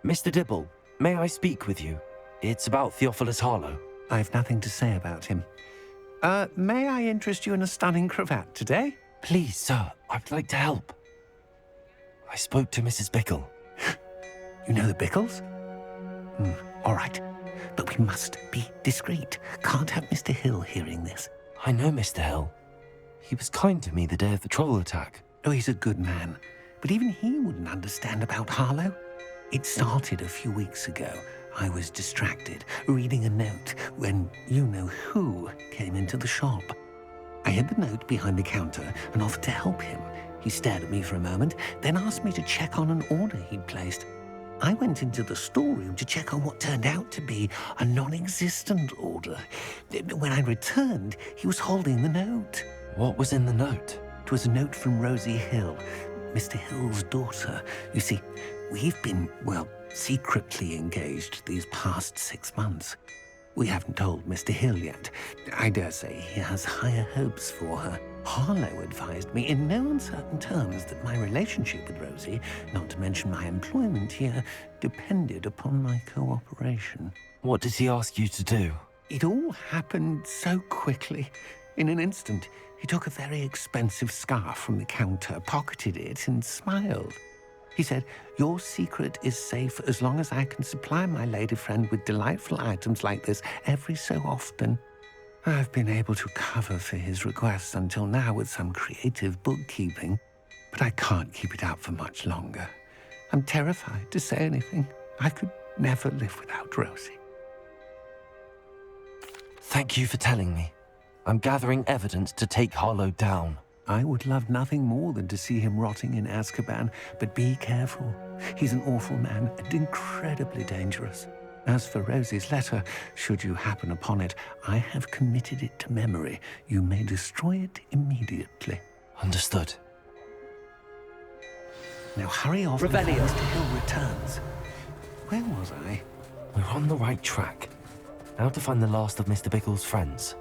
Mr. Dibble, may I speak with you? It's about Theophilus Harlow. I've nothing to say about him. May I interest you in a stunning cravat today? Please, sir, I'd like to help. I spoke to Mrs. Bickle. You know the Bickles? All right. But we must be discreet. Can't have Mr. Hill hearing this. I know Mr. Hill. He was kind to me the day of the troll attack. Oh, he's a good man. But even he wouldn't understand about Harlow. It started a few weeks ago. I was distracted, reading a note, when you-know-who came into the shop. I hid the note behind the counter and offered to help him. He stared at me for a moment, then asked me to check on an order he'd placed. I went into the storeroom to check on what turned out to be a non-existent order. When I returned, he was holding the note. What was in the note? It was a note from Rosie Hill, Mr. Hill's daughter. You see, we've been, well, secretly engaged these past 6 months. We haven't told Mr. Hill yet. I dare say he has higher hopes for her. Harlow advised me in no uncertain terms that my relationship with Rosie, not to mention my employment here, depended upon my cooperation. What did he ask you to do? It all happened so quickly. In an instant, he took a very expensive scarf from the counter, pocketed it, and smiled. He said, "Your secret is safe as long as I can supply my lady friend with delightful items like this every so often." I've been able to cover for his requests until now with some creative bookkeeping, but I can't keep it up for much longer. I'm terrified to say anything. I could never live without Rosie. Thank you for telling me. I'm gathering evidence to take Harlow down. I would love nothing more than to see him rotting in Azkaban, but be careful. He's an awful man and incredibly dangerous. As for Rosie's letter, should you happen upon it, I have committed it to memory. You may destroy it immediately. Understood. Now hurry off before Revelio. Mr. Hill returns. Where was I? We're on the right track. Now to find the last of Mr. Bickle's friends.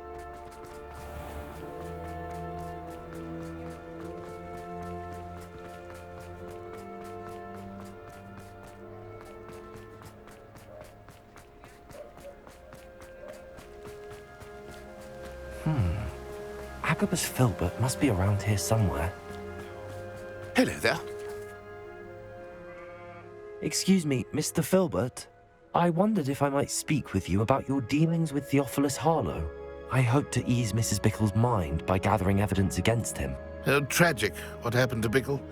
Agabus Filbert must be around here somewhere. Hello there. Excuse me, Mr. Filbert. I wondered if I might speak with you about your dealings with Theophilus Harlow. I hope to ease Mrs. Bickle's mind by gathering evidence against him. Tragic what happened to Bickle.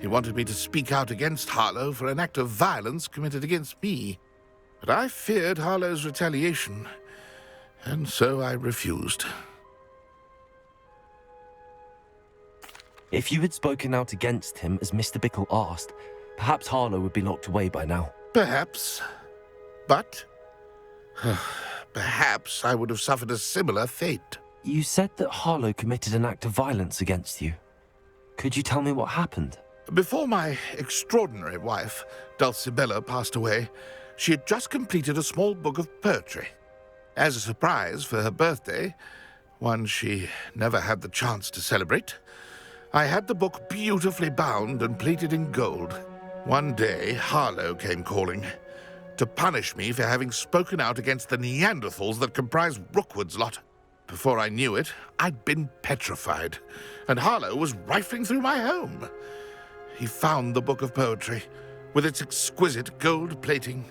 He wanted me to speak out against Harlow for an act of violence committed against me. But I feared Harlow's retaliation, and so I refused. If you had spoken out against him as Mr. Bickle asked, perhaps Harlow would be locked away by now. Perhaps. But perhaps I would have suffered a similar fate. You said that Harlow committed an act of violence against you. Could you tell me what happened? Before my extraordinary wife, Dulcibella, passed away, she had just completed a small book of poetry. As a surprise for her birthday, one she never had the chance to celebrate, I had the book beautifully bound and plated in gold. One day, Harlow came calling to punish me for having spoken out against the Neanderthals that comprise Rookwood's lot. Before I knew it, I'd been petrified, and Harlow was rifling through my home. He found the book of poetry, with its exquisite gold plating.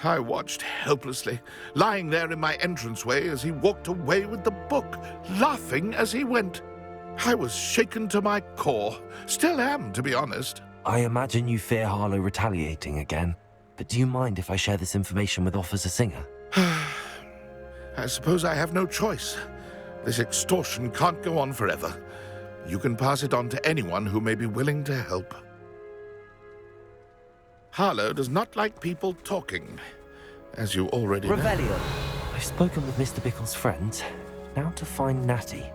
I watched helplessly, lying there in my entranceway as he walked away with the book, laughing as he went. I was shaken to my core. Still am, to be honest. I imagine you fear Harlow retaliating again, but do you mind if I share this information with Officer Singer? I suppose I have no choice. This extortion can't go on forever. You can pass it on to anyone who may be willing to help. Harlow does not like people talking, as you already know. Revelio. I've spoken with Mr. Bickle's friends. Now to find Natty.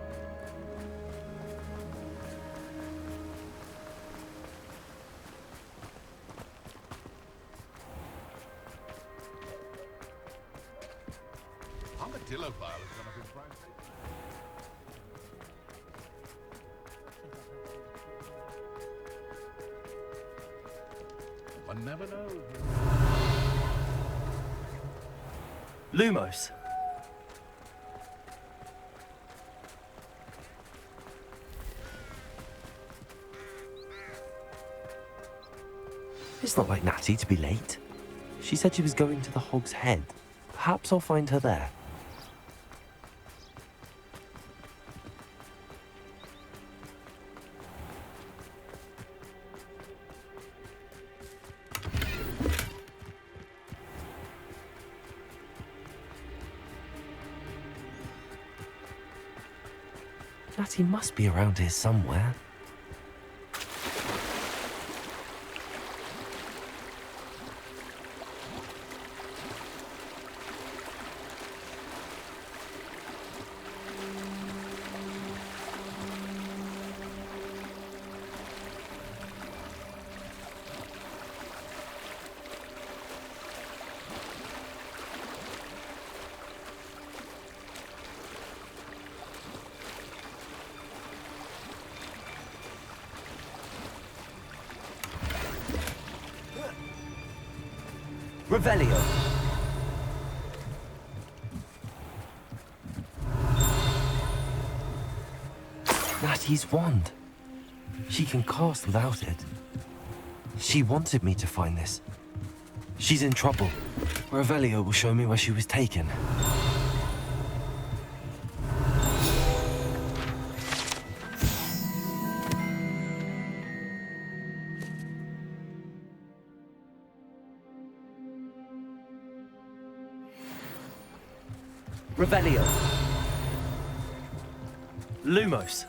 Armadillo file has gone up in price. One never knows. Lumos. It's not like Natty to be late. She said she was going to the Hog's Head. Perhaps I'll find her there. Natty must be around here somewhere. Revelio. Natty's wand. She can cast without it. She wanted me to find this. She's in trouble. Revelio will show me where she was taken. Revelio. Lumos.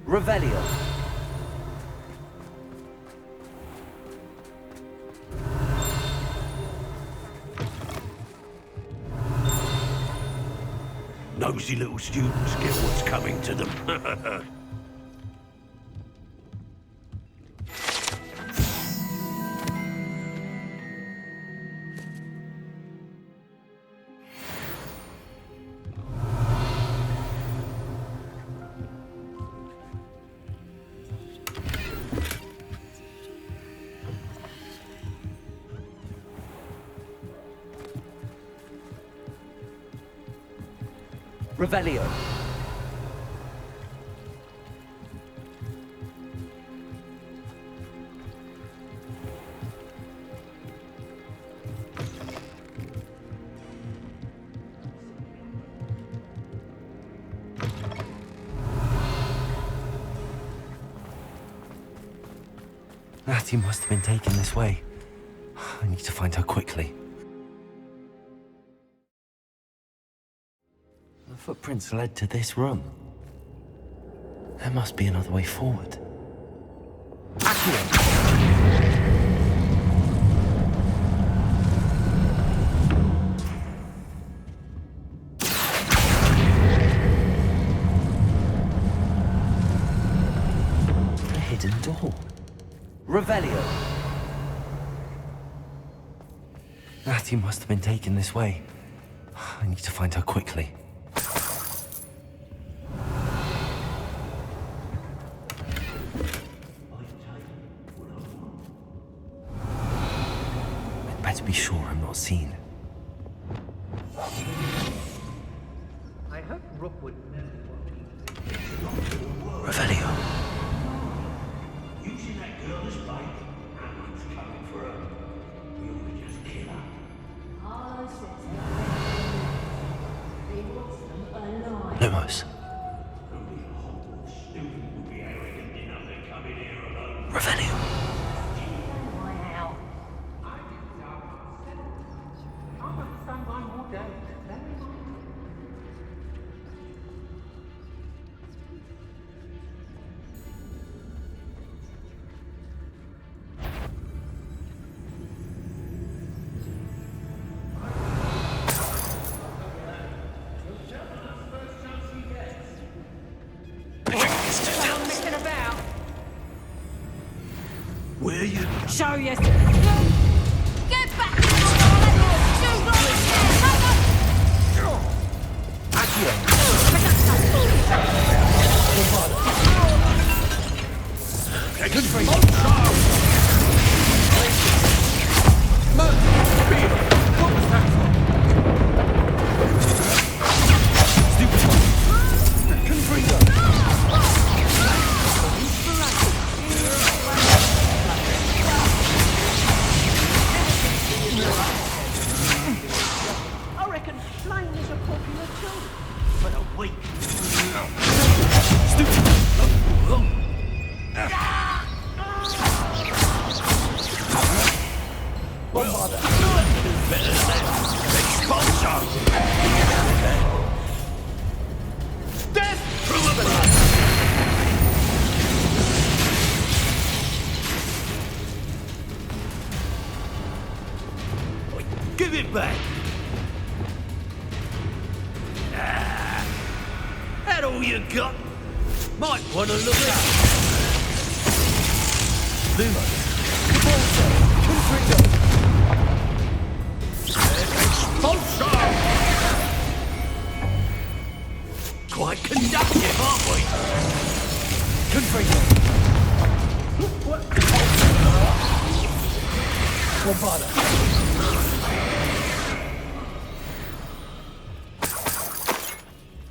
Revelio. Nosy little students get what's coming to them. Revelio. Natty must have been taken this way. I need to find her quickly. The footprints led to this room. There must be another way forward. Accio! A hidden door. Revelio. Natty must have been taken this way. I need to find her quickly. I'd better be sure I'm not seen. I hope Rookwood Revelio. You see that girl as bait? Someone's coming for her. We ought to just kill her. Lumos. Only a Hogwarts student would be arrogant enough to come in here alone. Revelio. Show you. Get back! Shoot Good for you. What was that for? Stupid one. Confringo. I reckon Flame is a popular tool. But a weak. Stupid. Better than that. Expulsion! Death through a blood! Give it back! That all you got? Might want to look up. Lumo. Confringo. Expulsion! Quite conductive, aren't we? Confringo. What? Bombada.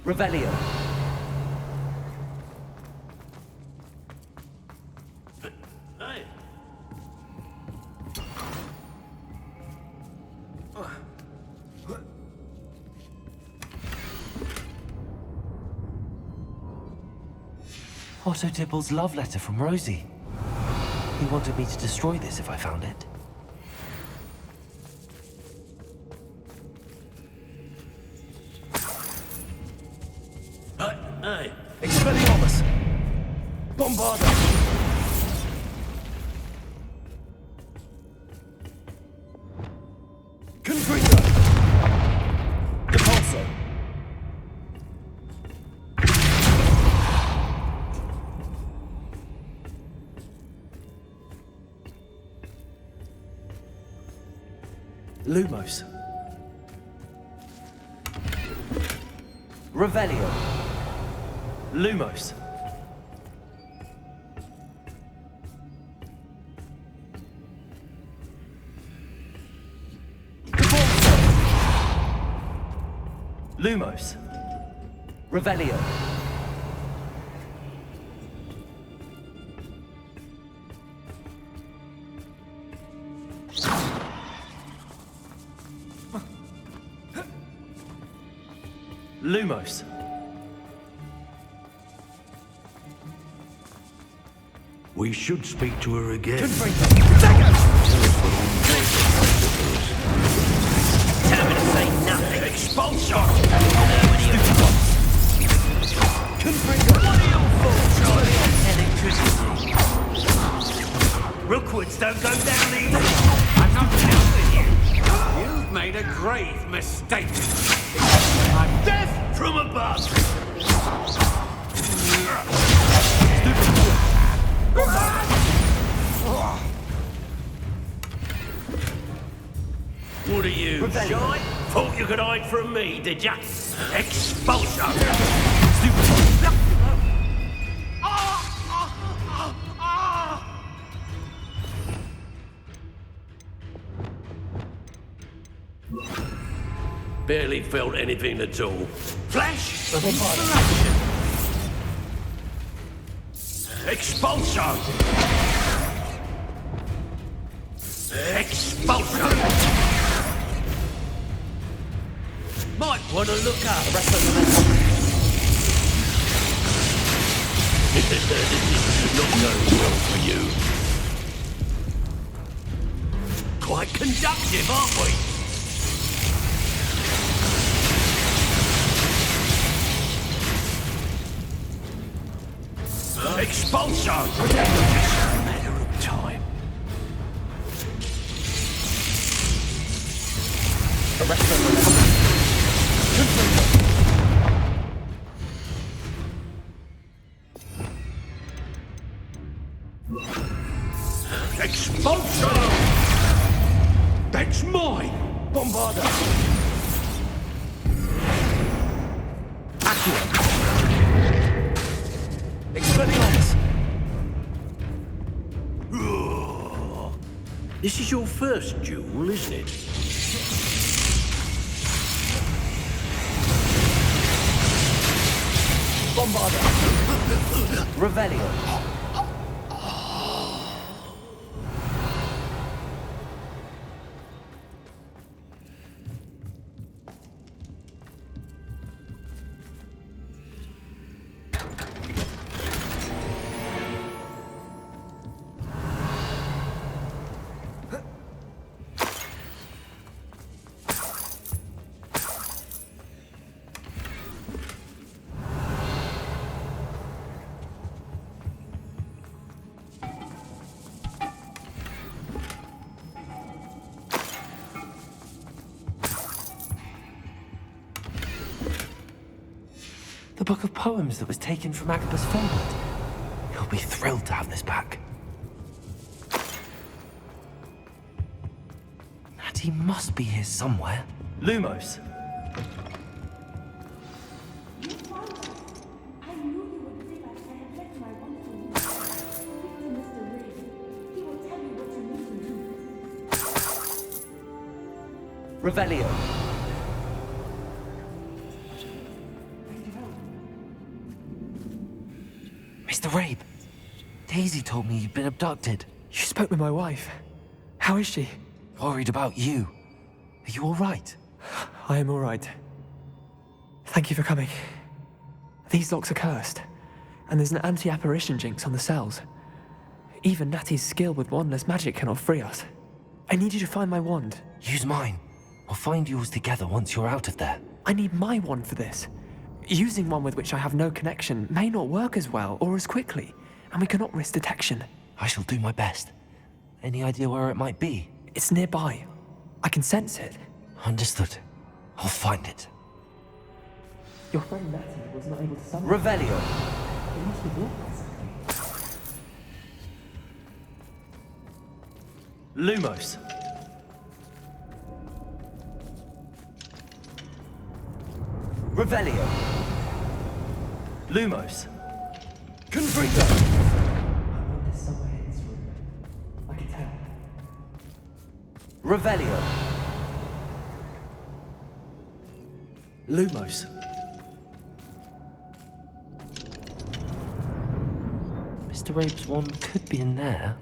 Revelio. Hey. Otto Dibble's love letter from Rosie. He wanted me to destroy this if I found it. Hey. Expelliarmus! Bombarda! Confringo! Depulso! Lumos. Revelio. Lumos. Lumos. Revelio. Lumos. We should speak to her again. Tell me to say nothing. Expulsion! What are your thoughts, Charlie, on electricity? Rookwoods don't go down either. I'm not helping you. You've made a grave mistake. I'm death from above. What are you, shy? Thought you could hide from me, did ya? Expulsion! Barely felt anything at all. Flash! Expulsion! Expulsion! Might want to look up. This is not going well for you. Quite conductive, aren't we? Expulsion! Just a matter of time. Expulsion! This is your first duel, isn't it? Bombarda. Revelio. The book of poems that was taken from Agabus Fawlord. He'll be thrilled to have this back. Natty must be here somewhere. Lumos. Revelio. Mr. Rabe, Daisy told me you'd been abducted. You spoke with my wife. How is she? Worried about you. Are you all right? I am all right. Thank you for coming. These locks are cursed, and there's an anti-apparition jinx on the cells. Even Natty's skill with wandless magic cannot free us. I need you to find my wand. Use mine. We'll find yours together once you're out of there. I need my wand for this. Using one with which I have no connection may not work as well or as quickly, and we cannot risk detection. I shall do my best. Any idea where it might be? It's nearby. I can sense it. Understood. I'll find it. Your friend Natty was not able to summon Revelio. it. Must be blocked by something. Lumos. Revelio. Lumos. Confringo. My wand is somewhere in this room. I can tell. Revelio. Lumos. Mr. Rabe's wand could be in there.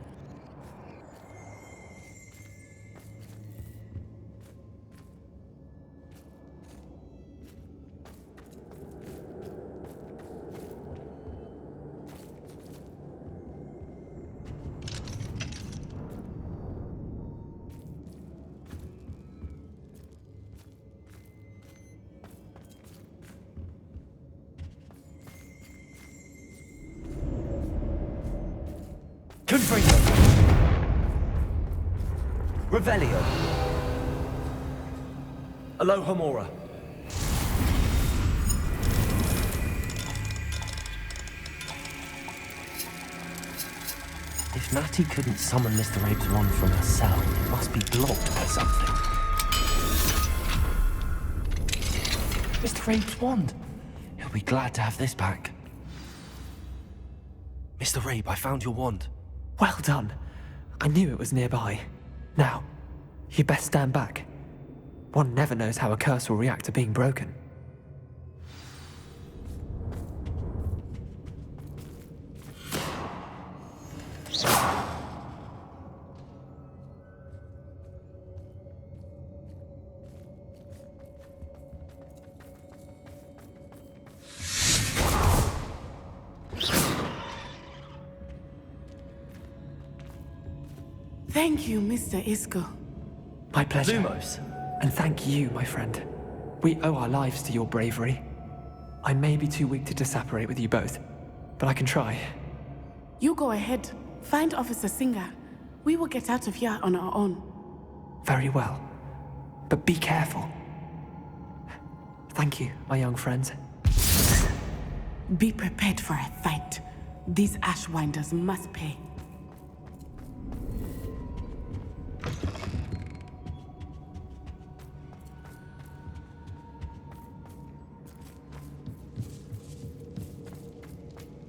Confringo. Revelio. Alohomora. If Natty couldn't summon Mr. Rabe's wand from her cell, it must be blocked by something. Mr. Rabe's wand. He'll be glad to have this back. Mr. Rabe, I found your wand. Well done. I knew it was nearby. Now, you best stand back. One never knows how a curse will react to being broken. Thank you, Mr. Isco. My pleasure. Lumos. And thank you, my friend. We owe our lives to your bravery. I may be too weak to disapparate with you both, but I can try. You go ahead. Find Officer Singer. We will get out of here on our own. Very well. But be careful. Thank you, my young friends. Be prepared for a fight. These Ashwinders must pay.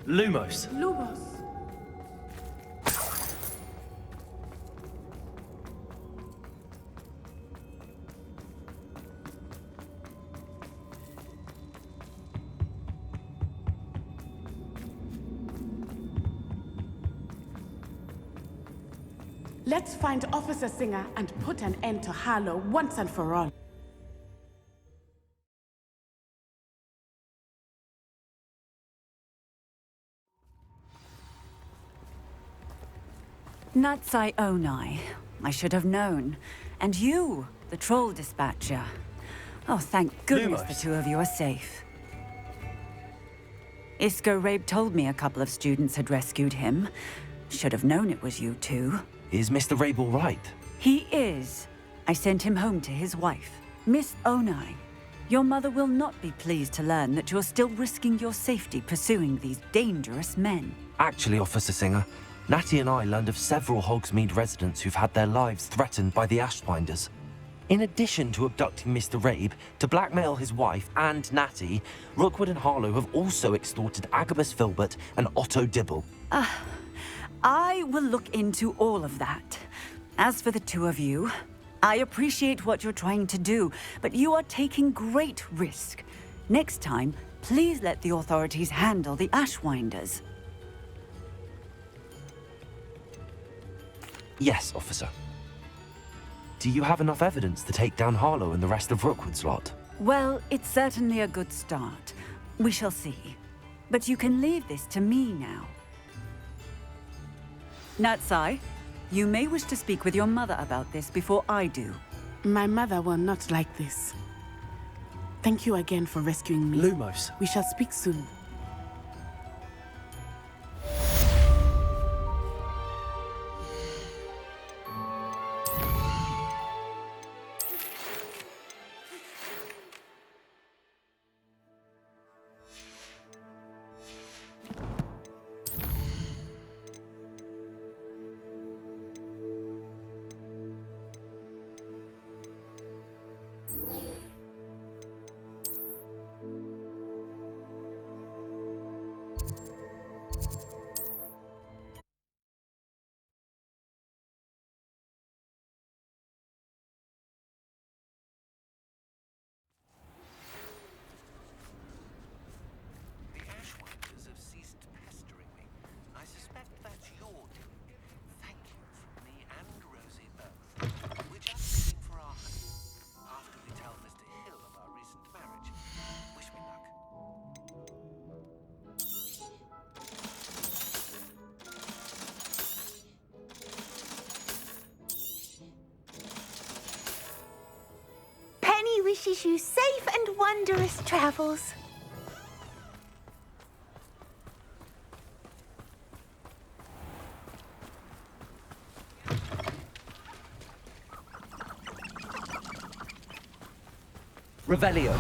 Lumos. Lumos. Let's find Officer Singer and put an end to Harlow once and for all. Natsai Onai. I should have known. And you, the troll dispatcher. Oh, thank goodness the two of you are safe. Isco Rabe told me a couple of students had rescued him. Should have known it was you two. Is Mr. Rabe all right? He is. I sent him home to his wife, Miss Onai. Your mother will not be pleased to learn that you're still risking your safety pursuing these dangerous men. Actually, Officer Singer, Natty and I learned of several Hogsmeade residents who've had their lives threatened by the Ashwinders. In addition to abducting Mr. Rabe to blackmail his wife and Natty, Rookwood and Harlow have also extorted Agabus Filbert and Otto Dibble. I will look into all of that. As for the two of you, I appreciate what you're trying to do, but you are taking great risk. Next time, please let the authorities handle the Ashwinders. Yes, officer. Do you have enough evidence to take down Harlow and the rest of Rookwood's lot? Well, it's certainly a good start. We shall see. But you can leave this to me now. Natsai, you may wish to speak with your mother about this before I do. My mother will not like this. Thank you again for rescuing me. Lumos. We shall speak soon. Wishes you safe and wondrous travels. Revelio.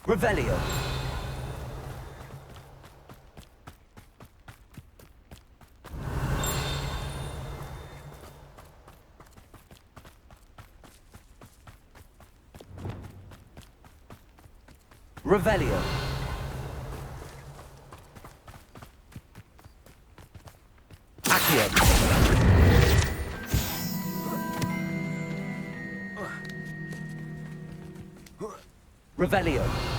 Revelio. Revelio. Accio. Revelio.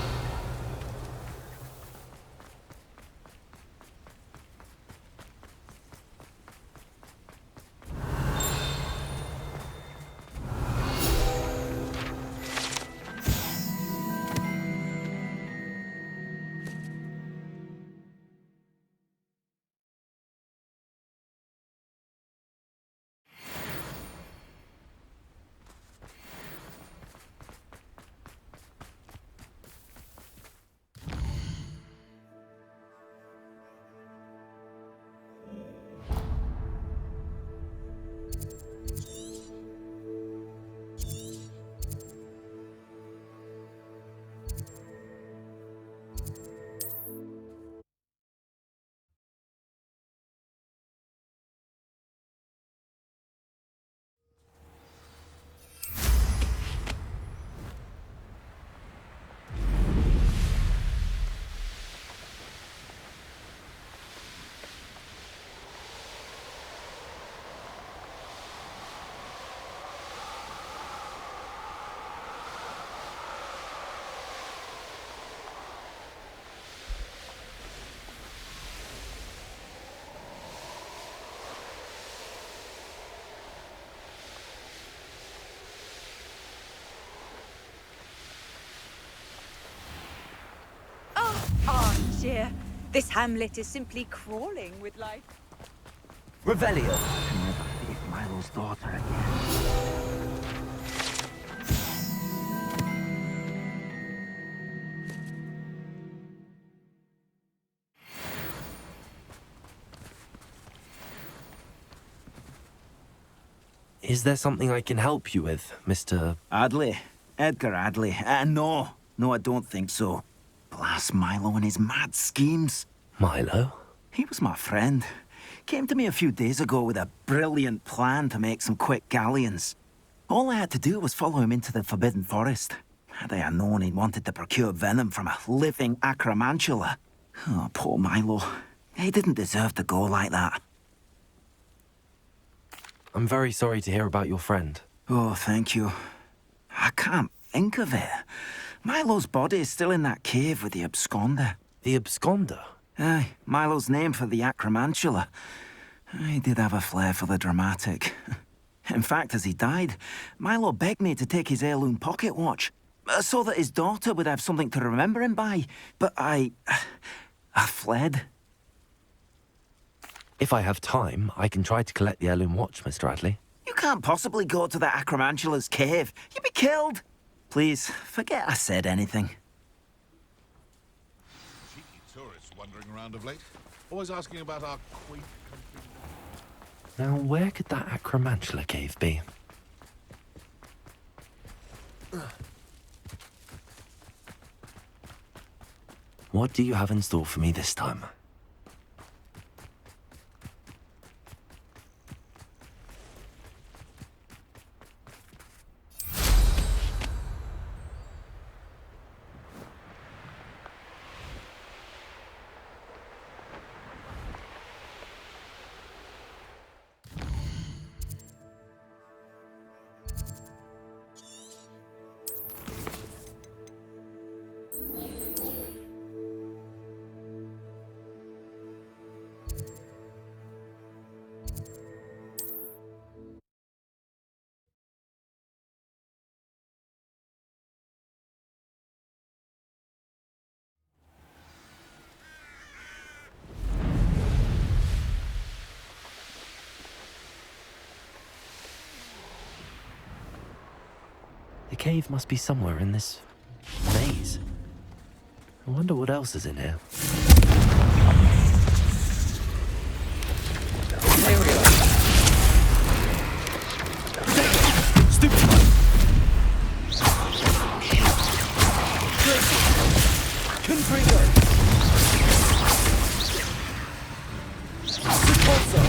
cheer. This hamlet is simply crawling with life. Revelio. Can never beat Milo's daughter again. Is there something I can help you with, Mr. Adley? Edgar Adley? No, I don't think so. Blast Milo and his mad schemes. Milo? He was my friend. Came to me a few days ago with a brilliant plan to make some quick galleons. All I had to do was follow him into the Forbidden Forest. Had I known he wanted to procure venom from a living acromantula. Oh, poor Milo. He didn't deserve to go like that. I'm very sorry to hear about your friend. Oh, thank you. I can't think of it. Milo's body is still in that cave with the absconder. The absconder? Aye, Milo's name for the acromantula. He did have a flair for the dramatic. In fact, as he died, Milo begged me to take his heirloom pocket watch, so that his daughter would have something to remember him by. But I fled. If I have time, I can try to collect the heirloom watch, Mr. Adley. You can't possibly go to the acromantula's cave. You'd be killed. Please, forget I said anything. Cheeky tourists wandering around of late. Always asking about our quaint country. Now, where could that acromantula cave be? What do you have in store for me this time? The cave must be somewhere in this maze. I wonder what else is in here. There we are. Stupid! Confringo! Suppulso!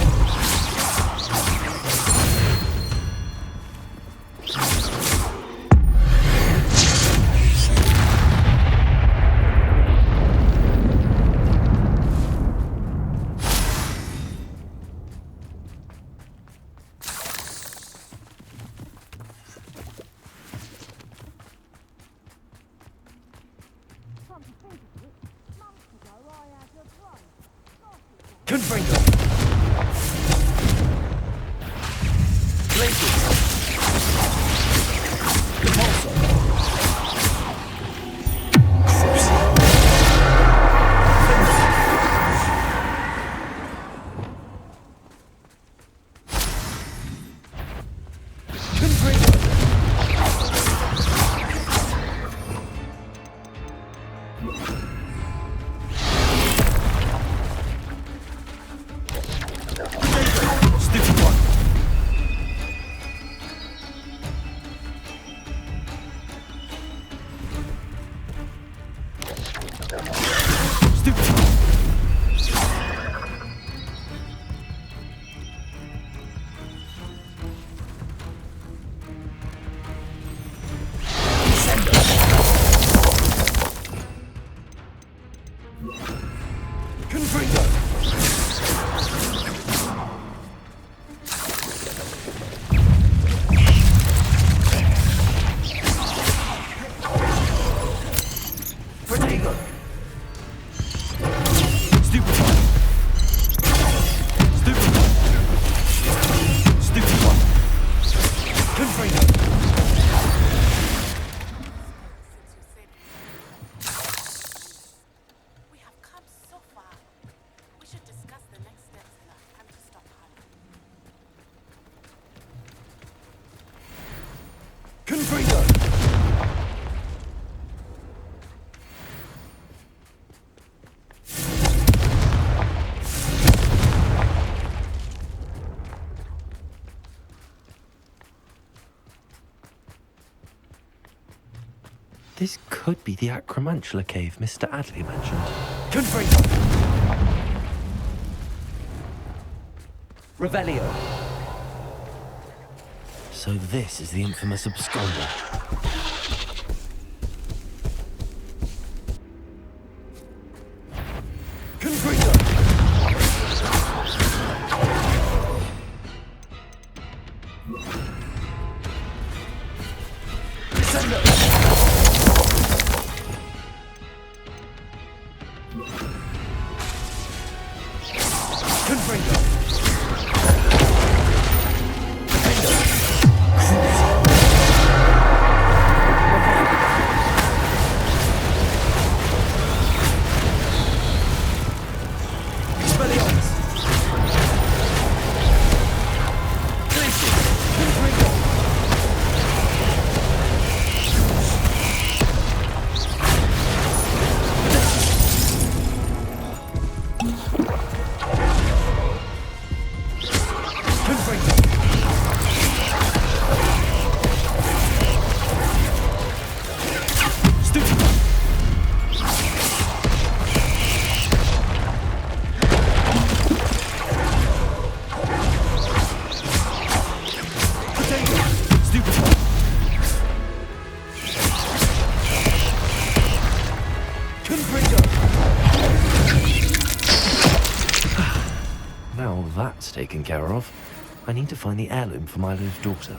Confringo! Blankets! Compulso! Vertigo! This could be the Acromantula cave Mr. Adley mentioned. Confringo! Revelio. So this is the infamous absconder. Confringo! Descendo! Confringo! Now that's taken care of, I need to find the heirloom for Milo's daughter.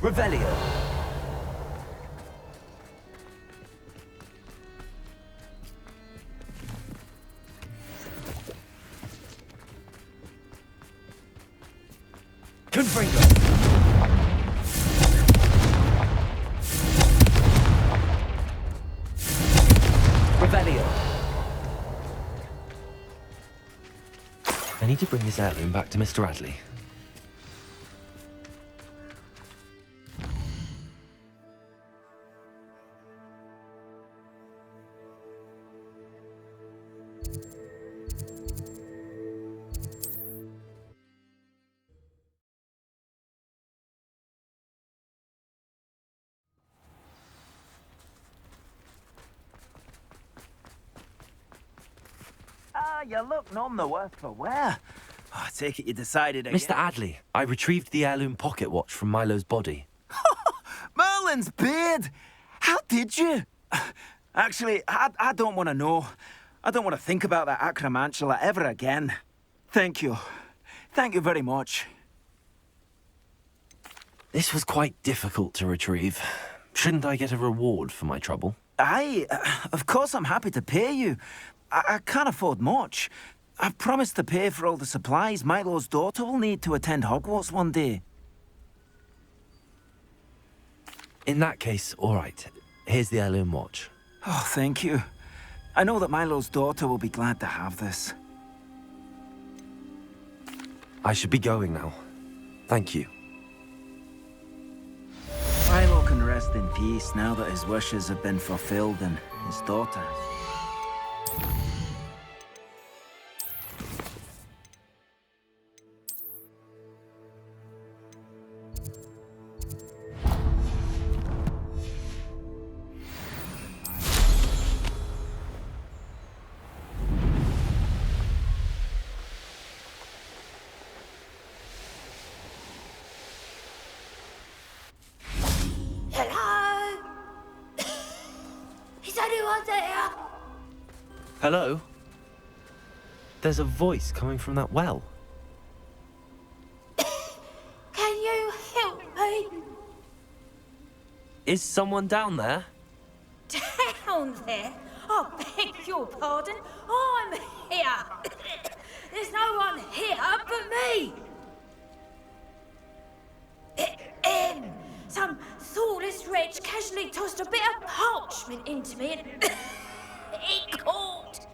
Revelio. Confringo. Revelio. I need to bring this heirloom back to Mr. Adley. You look none the worse for wear. I take it you decided again. Mr. Adley, I retrieved the heirloom pocket watch from Milo's body. Merlin's beard! How did you? Actually, I don't want to know. I don't want to think about that Acromantula ever again. Thank you. Thank you very much. This was quite difficult to retrieve. Shouldn't I get a reward for my trouble? Of course I'm happy to pay you. I can't afford much. I've promised to pay for all the supplies Milo's daughter will need to attend Hogwarts one day. In that case, all right. Here's the heirloom watch. Oh, thank you. I know that Milo's daughter will be glad to have this. I should be going now. Thank you. Milo can rest in peace now that his wishes have been fulfilled and his daughter. Hello? There's a voice coming from that well. Can you help me? Is someone down there? Down there? I beg your pardon. I'm here. There's no one here but me. Some thoughtless wretch casually tossed a bit of parchment into me and it caught.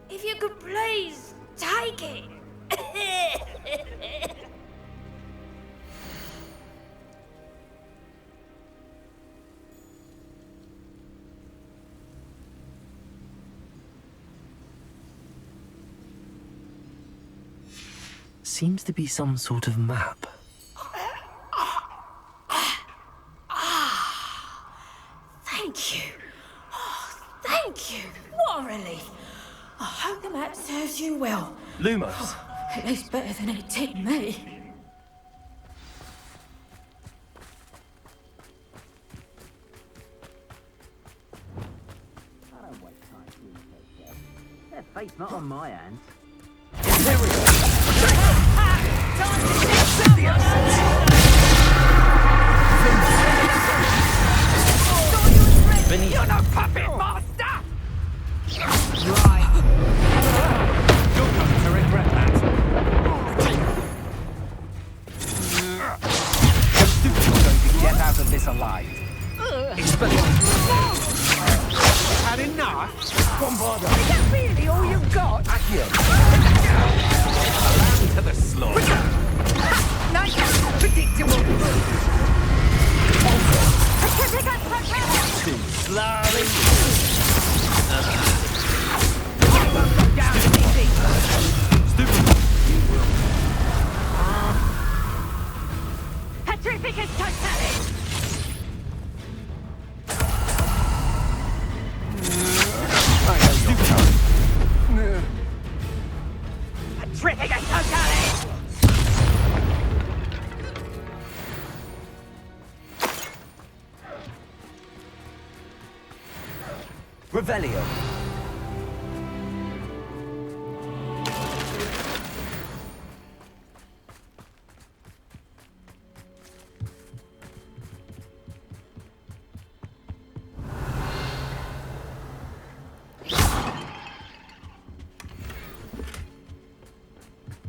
If you could please take it. Seems to be some sort of map. Thank you. Oh, thank you. What a relief. I hope the map serves you well. Lumos! At least better than it did me. Their fate's not on my hands. You're no puppet master! Right. You're going to regret that. You're going to get out of this alive. Had enough? Bombardo. Is that really all you've got? Accio. Land to the slaughter. Nice, predictable. Too slowly. Stupid. Petrificus totalis. Petrificus totalis. Revelio.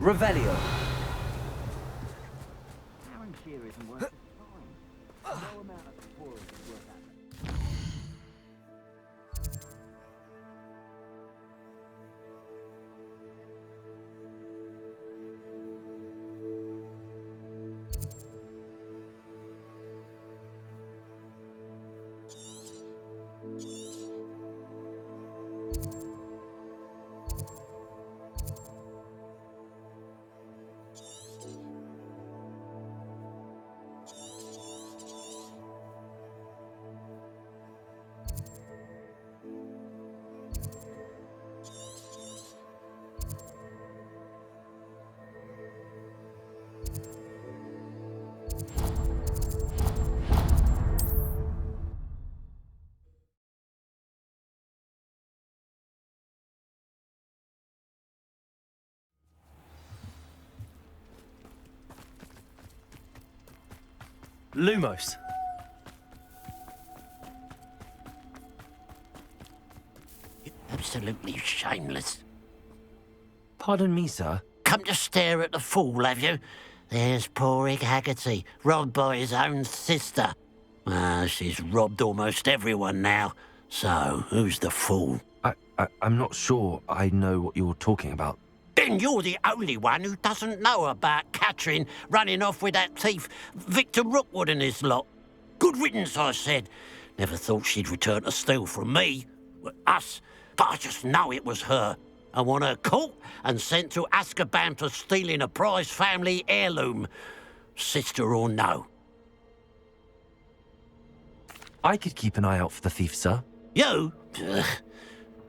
Revelio. isn't worth its time. No amount of spoils is worth that. Lumos. Absolutely shameless. Pardon me, sir. Come to stare at the fool, have you? There's poor Ig Haggerty, robbed by his own sister. She's robbed almost everyone now. So, who's the fool? I'm not sure I know what you're talking about. Then you're the only one who doesn't know about Catherine running off with that thief, Victor Rookwood and his lot. Good riddance, I said. Never thought she'd return to steal from me, us, but I just know it was her. I want her caught and sent to Azkaban for stealing a prize family heirloom, sister or no. I could keep an eye out for the thief, sir. You? Ugh.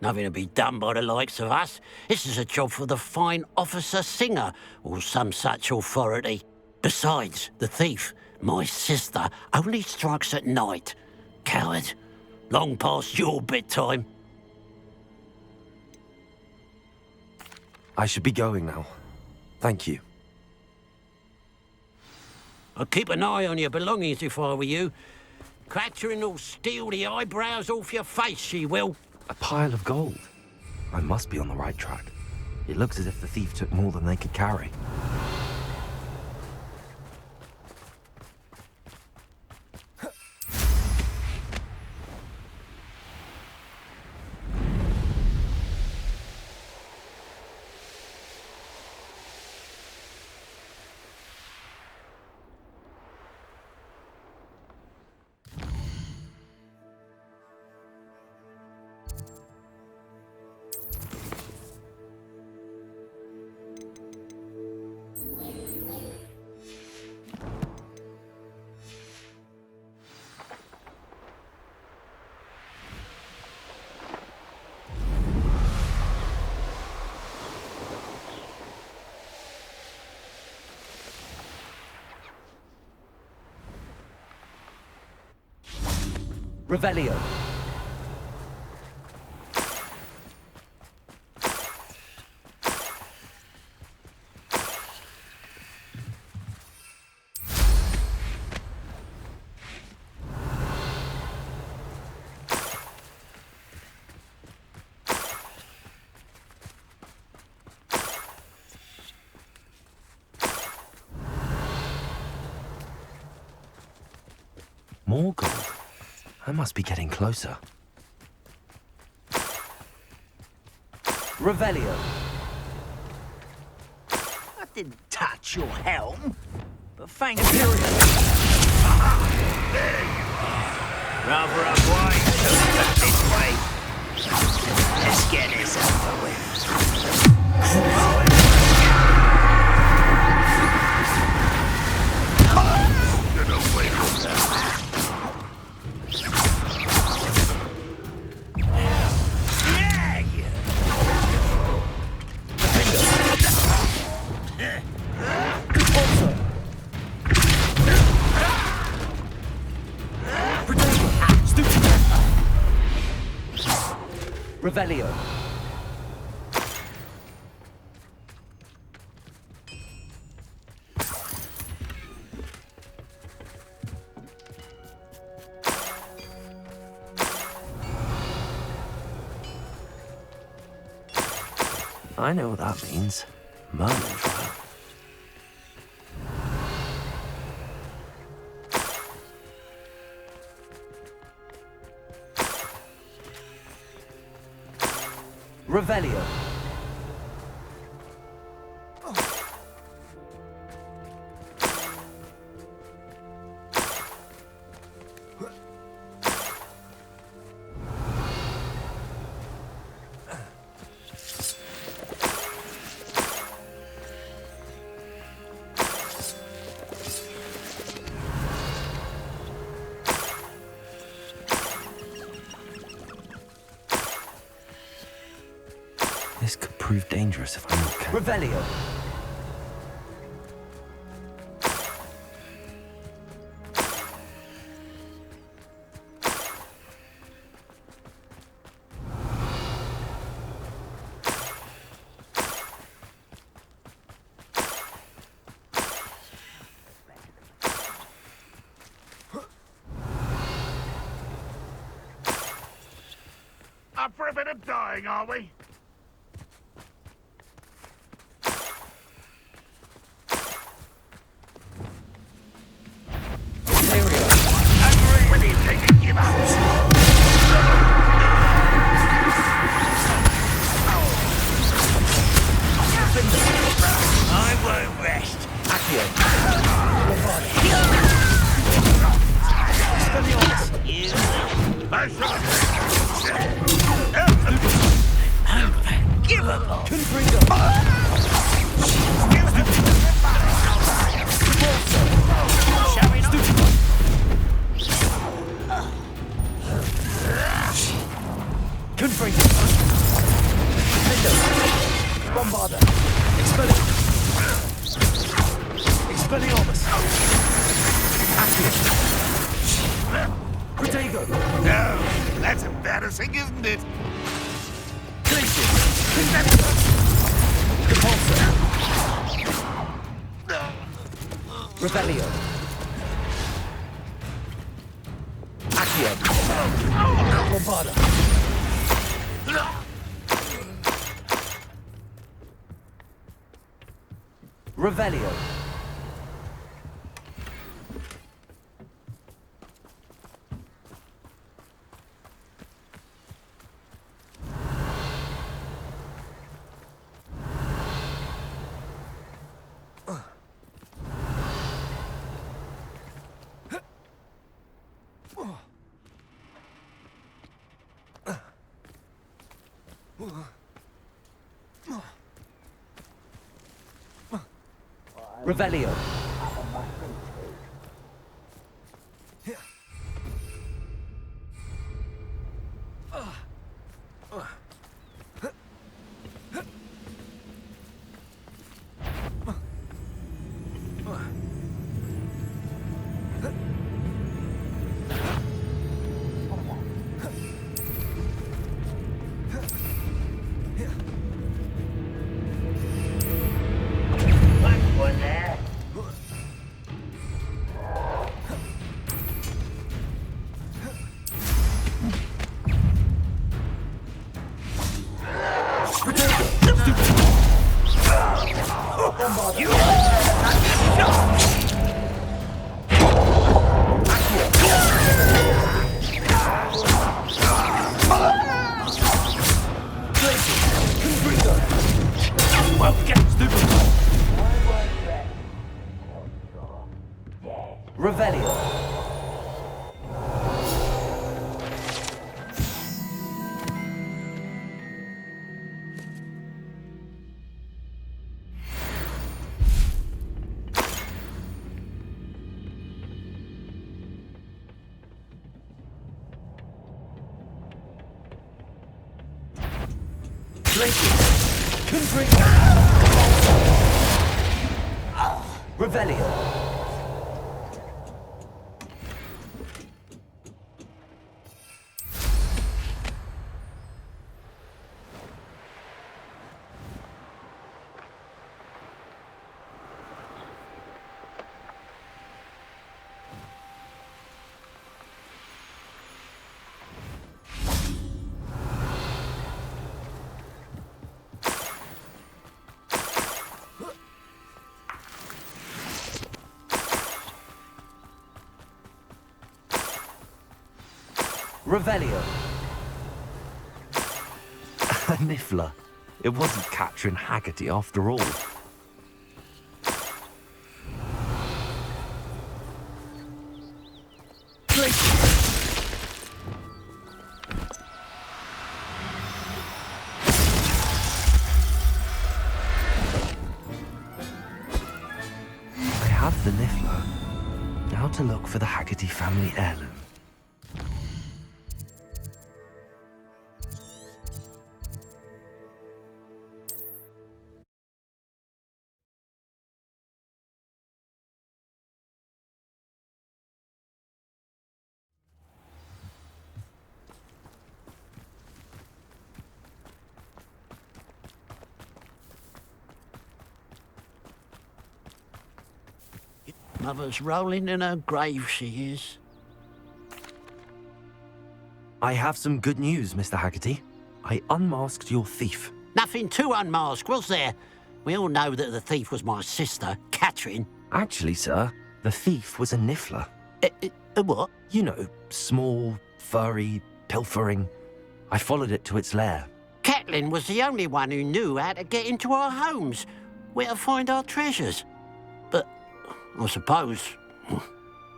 Nothing to be done by the likes of us. This is a job for the fine officer Singer, or some such authority. Besides, the thief, my sister, only strikes at night. Coward. Long past your bedtime. I should be going now. Thank you. I'd keep an eye on your belongings if I were you. Catherine will steal the eyebrows off your face, she will. A pile of gold. I must be on the right track. It looks as if the thief took more than they could carry. Revelio. More gold. I must be getting closer. Revelio. I didn't touch your helm, but thank you. Rather unwise to look this way. Let's get this over with. Revelio. I know what that means. Merlin trial. Revelio. This could prove dangerous if I'm not careful. Revelio. Up for a bit of dying, are we? No, that's embarrassing, isn't it? Revelio. Accio. Bombarda. Revelio. Revelio. Well, get stupid. Revelio. Revelio. Revelio. A niffler. It wasn't Catherine Haggerty after all. I have the niffler. Now to look for the Haggerty family heirloom. Mother's rolling in her grave, she is. I have some good news, Mr. Haggerty. I unmasked your thief. Nothing to unmask, was there? We all know that the thief was my sister, Catherine. Actually, sir, the thief was a niffler. A what? You know, small, furry, pilfering. I followed it to its lair. Catelyn was the only one who knew how to get into our homes, where to find our treasures. But I suppose,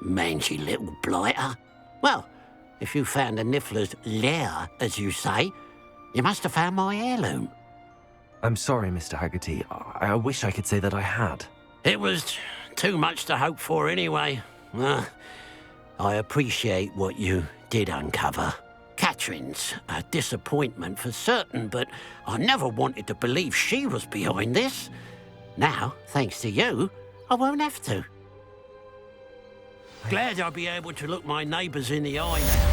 mangy little blighter. Well, if you found the niffler's lair, as you say, you must have found my heirloom. I'm sorry, Mr. Haggerty. I wish I could say that I had. It was too much to hope for anyway. I appreciate what you did uncover. Catherine's a disappointment for certain, but I never wanted to believe she was behind this. Now, thanks to you, I won't have to. Glad I'll be able to look my neighbours in the eye now.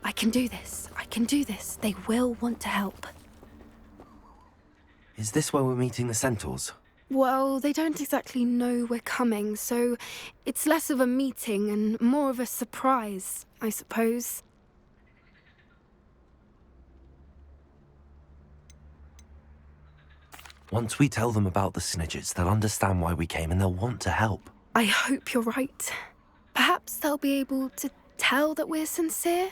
I can do this. I can do this. They will want to help. Is this where we're meeting the centaurs? Well, they don't exactly know we're coming, so it's less of a meeting and more of a surprise, I suppose. Once we tell them about the Snidgets, they'll understand why we came and they'll want to help. I hope you're right. Perhaps they'll be able to tell that we're sincere.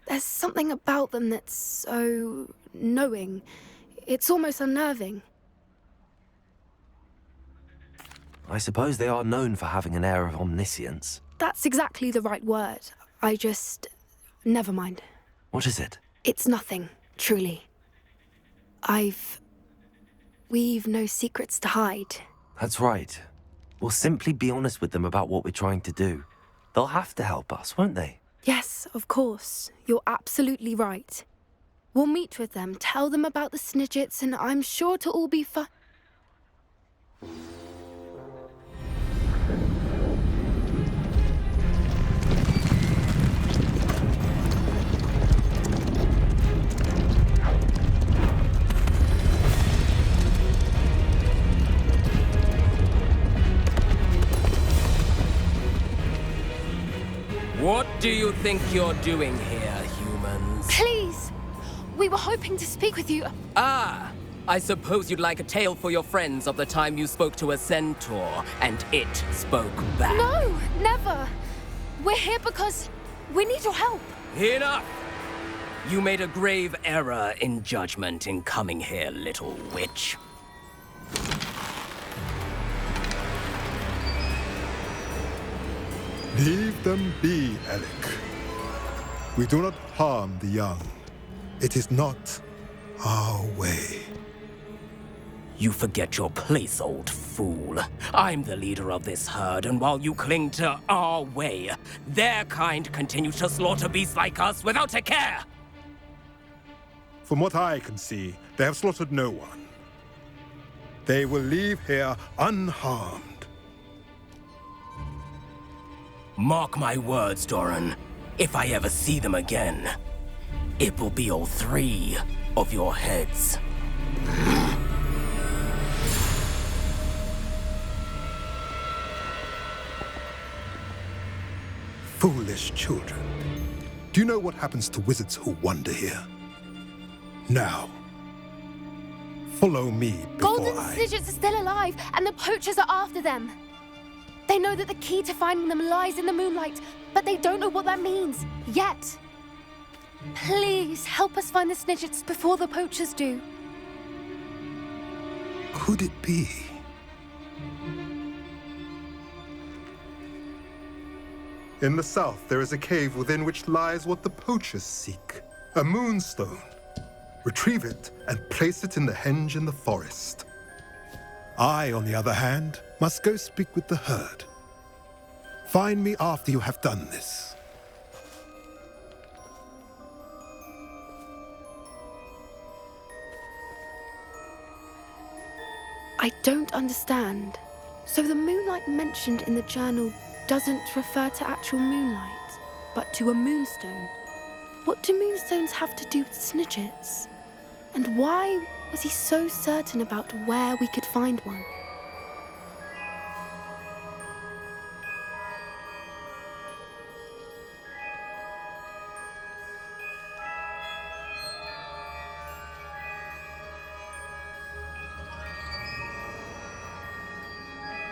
There's something about them that's so knowing. It's almost unnerving. I suppose they are known for having an air of omniscience. That's exactly the right word. I just... never mind. What is it? It's nothing, truly. We've no secrets to hide. That's right. We'll simply be honest with them about what we're trying to do. They'll have to help us, won't they? Yes, of course. You're absolutely right. We'll meet with them, tell them about the Snidgets, and I'm sure it'll all be fun. What do you think you're doing here, humans? Please! We were hoping to speak with you. Ah! I suppose you'd like a tale for your friends of the time you spoke to a centaur, and it spoke back. No, never! We're here because we need your help. Enough! You made a grave error in judgment in coming here, little witch. Leave them be, Alec. We do not harm the young. It is not our way. You forget your place, old fool. I'm the leader of this herd, and while you cling to our way, their kind continue to slaughter beasts like us without a care! From what I can see, they have slaughtered no one. They will leave here unharmed. Mark my words, Doran. If I ever see them again, it will be all 3 of your heads. Foolish children. Do you know what happens to wizards who wander here? Now, follow me before Golden Snidgets are still alive, and the poachers are after them. They know that the key to finding them lies in the moonlight, but they don't know what that means, yet. Please, help us find the Snidgets before the poachers do. Could it be? In the south, there is a cave within which lies what the poachers seek. A moonstone. Retrieve it and place it in the henge in the forest. I, on the other hand, must go speak with the herd. Find me after you have done this. I don't understand. So the moonlight mentioned in the journal doesn't refer to actual moonlight, but to a moonstone. What do moonstones have to do with Snidgets? And why was he so certain about where we could find one?